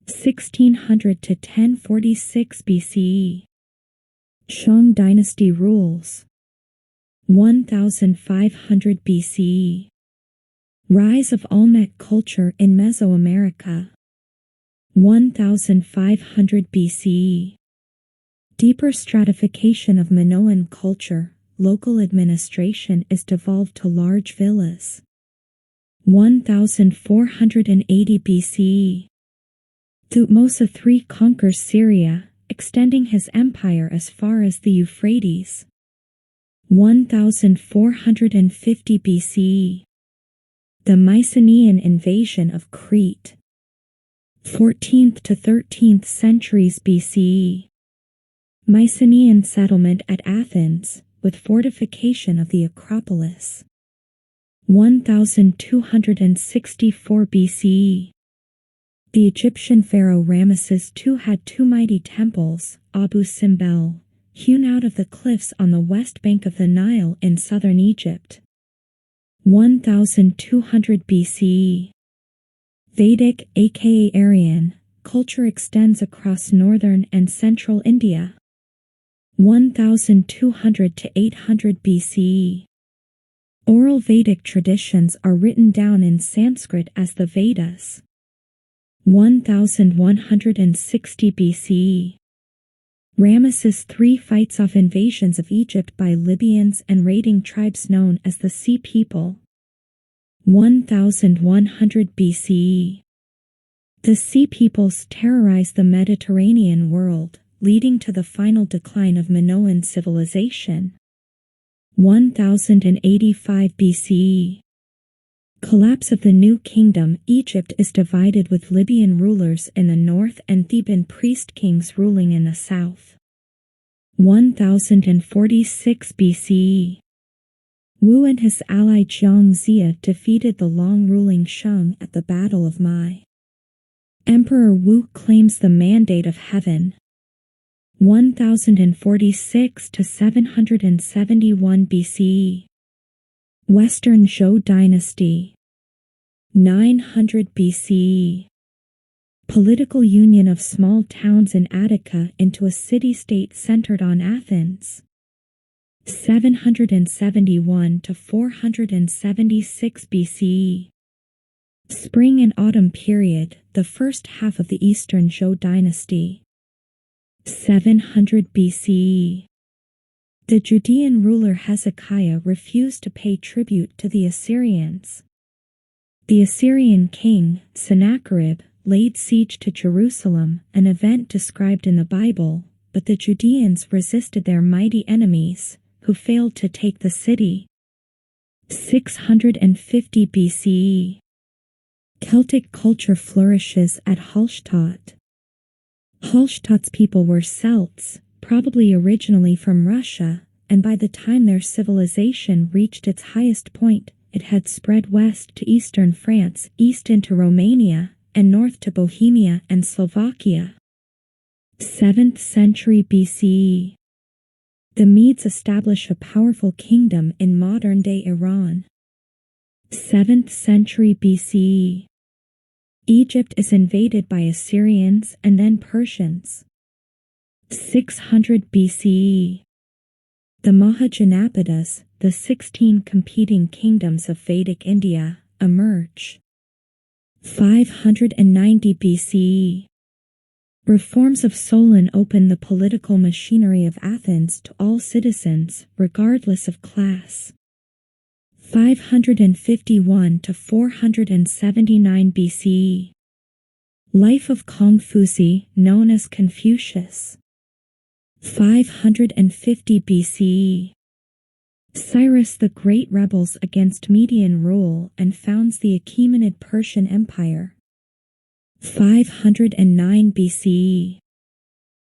1600 to 1046 BCE. Shang dynasty rules. 1500 BCE. Rise of Olmec culture in Mesoamerica. 1500 BCE. Deeper stratification of Minoan culture. Local administration is devolved to large villas. 1480 BCE. Thutmose III conquers Syria, extending his empire as far as the Euphrates. 1450 BCE. The Mycenaean invasion of Crete. 14th to 13th centuries BCE. Mycenaean settlement at Athens, with fortification of the Acropolis. 1264 BCE. The Egyptian pharaoh Ramesses II had two mighty temples, Abu Simbel, hewn out of the cliffs on the west bank of the Nile in southern Egypt. 1200 BCE. Vedic, aka Aryan, culture extends across northern and central India. 1200 to 800 BCE. Oral Vedic traditions are written down in Sanskrit as the Vedas. 1160 BCE. Ramesses III fights off invasions of Egypt by Libyans and raiding tribes known as the Sea People. 1100 BCE. The Sea Peoples terrorize the Mediterranean world, leading to the final decline of Minoan civilization. 1085 BCE. Collapse of the New Kingdom. Egypt is divided with Libyan rulers in the north and Theban priest kings ruling in the south. 1046 BCE. Wu and his ally Jiang Zia defeated the long-ruling Shang at the Battle of Mai. Emperor Wu claims the Mandate of Heaven. 1046 to 771 BCE. Western Zhou Dynasty. 900 BCE. Political union of small towns in Attica into a city-state centered on Athens. 771 to 476 BCE. Spring and autumn period, the first half of the Eastern Zhou Dynasty. 700 BCE. The Judean ruler Hezekiah refused to pay tribute to the Assyrians. The Assyrian king, Sennacherib, laid siege to Jerusalem, an event described in the Bible, but the Judeans resisted their mighty enemies, who failed to take the city. 650 BCE. Celtic culture flourishes at Hallstatt. Hallstatt's people were Celts, probably originally from Russia, and by the time their civilization reached its highest point, it had spread west to eastern France, east into Romania, and north to Bohemia and Slovakia. 7th century BCE. The Medes establish a powerful kingdom in modern-day Iran. 7th century BCE. Egypt is invaded by Assyrians and then Persians. 600 BCE. The Mahajanapadas, the 16 competing kingdoms of Vedic India, emerge. 590 BCE. Reforms of Solon open the political machinery of Athens to all citizens, regardless of class. 551 to 479 BCE. Life of Kongfuzi, known as Confucius. 550 BCE. Cyrus the Great rebels against Median rule and founds the Achaemenid Persian Empire. 509 BCE.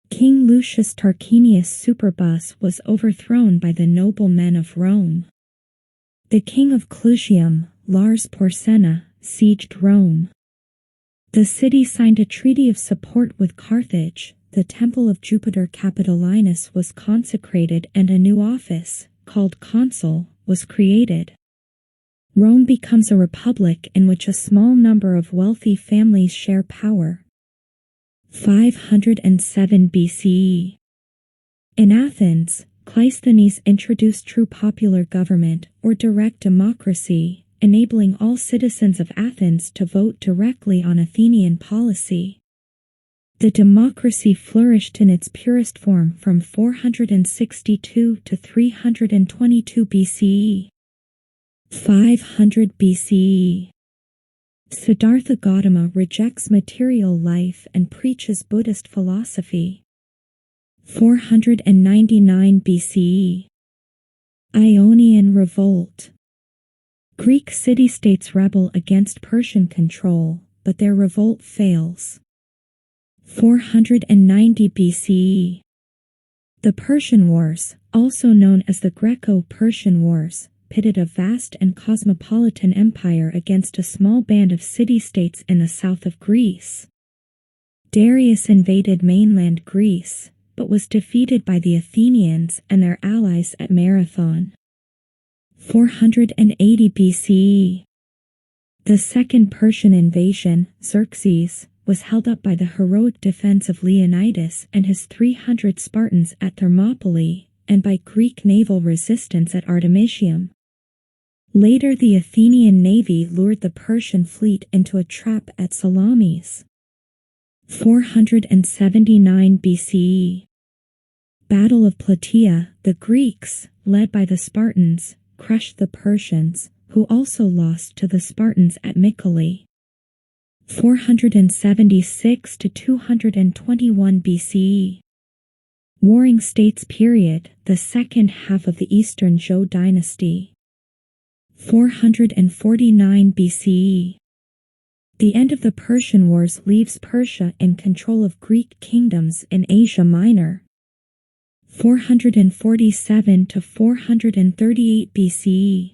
King Lucius Tarquinius Superbus was overthrown by the noblemen of Rome. The king of Clusium, Lars Porsena, sieged Rome. The city signed a treaty of support with Carthage. The temple of Jupiter Capitolinus was consecrated and a new office, called consul, was created. Rome becomes a republic in which a small number of wealthy families share power. 507 BCE. In Athens, Cleisthenes introduced true popular government, or direct democracy, enabling all citizens of Athens to vote directly on Athenian policy. The democracy flourished in its purest form from 462 to 322 BCE. 500 BCE. Siddhartha Gautama rejects material life and preaches Buddhist philosophy. 499 BCE. Ionian Revolt. Greek city-states rebel against Persian control, but their revolt fails. 490 BCE. The Persian Wars, also known as the Greco-Persian Wars, pitted a vast and cosmopolitan empire against a small band of city-states in the south of Greece. Darius invaded mainland Greece, but was defeated by the Athenians and their allies at Marathon. 480 BCE. The second Persian invasion, Xerxes, was held up by the heroic defense of Leonidas and his 300 Spartans at Thermopylae, and by Greek naval resistance at Artemisium. Later, the Athenian navy lured the Persian fleet into a trap at Salamis. 479 BCE. Battle of Plataea. The Greeks, led by the Spartans, crushed the Persians, who also lost to the Spartans at Mycale. 476 to 221 BCE. Warring States period, the second half of the Eastern Zhou dynasty. 449 BCE. The end of the Persian Wars leaves Persia in control of Greek kingdoms in Asia Minor. 447 to 438 BCE.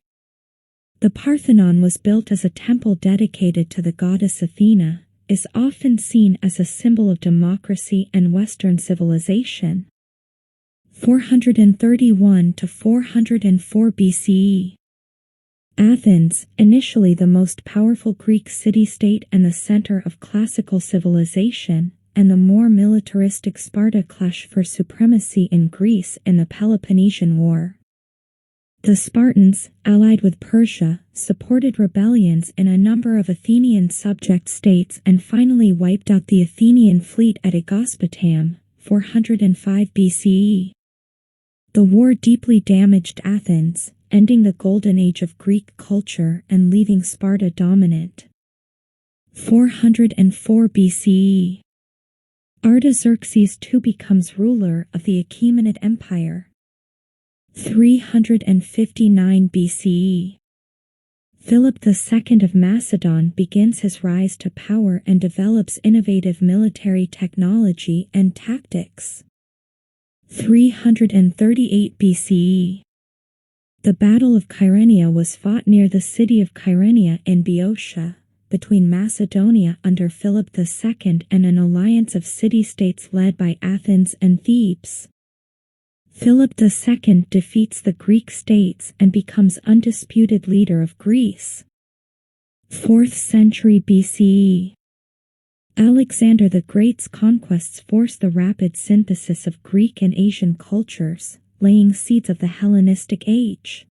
The Parthenon was built as a temple dedicated to the goddess Athena, is often seen as a symbol of democracy and Western civilization. 431 to 404 BCE. Athens, initially the most powerful Greek city-state and the center of classical civilization, and the more militaristic Sparta clash for supremacy in Greece in the Peloponnesian War. The Spartans, allied with Persia, supported rebellions in a number of Athenian subject states and finally wiped out the Athenian fleet at Aegospotame, 405 BCE. The war deeply damaged Athens, ending the golden age of Greek culture and leaving Sparta dominant. 404 BCE. Artaxerxes II becomes ruler of the Achaemenid Empire. 359 BCE. Philip II of Macedon begins his rise to power and develops innovative military technology and tactics. 338 BCE. The Battle of Kyrenia was fought near the city of Kyrenia in Boeotia, between Macedonia under Philip II and an alliance of city-states led by Athens and Thebes. Philip II defeats the Greek states and becomes undisputed leader of Greece. 4th century BCE. Alexander the Great's conquests forced the rapid synthesis of Greek and Asian cultures, laying seeds of the Hellenistic Age.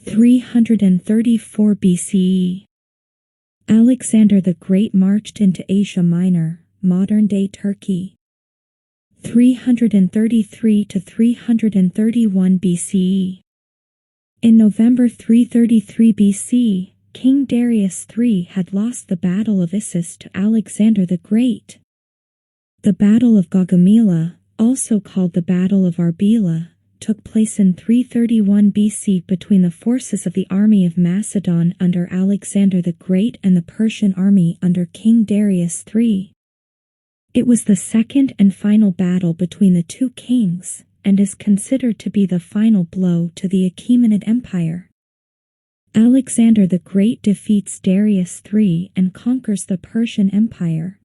334 BCE. Alexander the Great marched into Asia Minor, modern-day Turkey. 333 to 331 BCE. In November 333 BC, King Darius III had lost the Battle of Issus to Alexander the Great. The Battle of Gaugamela, also called the Battle of Arbela, took place in 331 BC between the forces of the army of Macedon under Alexander the Great and the Persian army under King Darius III. It was the second and final battle between the two kings, and is considered to be the final blow to the Achaemenid Empire. Alexander the Great defeats Darius III and conquers the Persian Empire.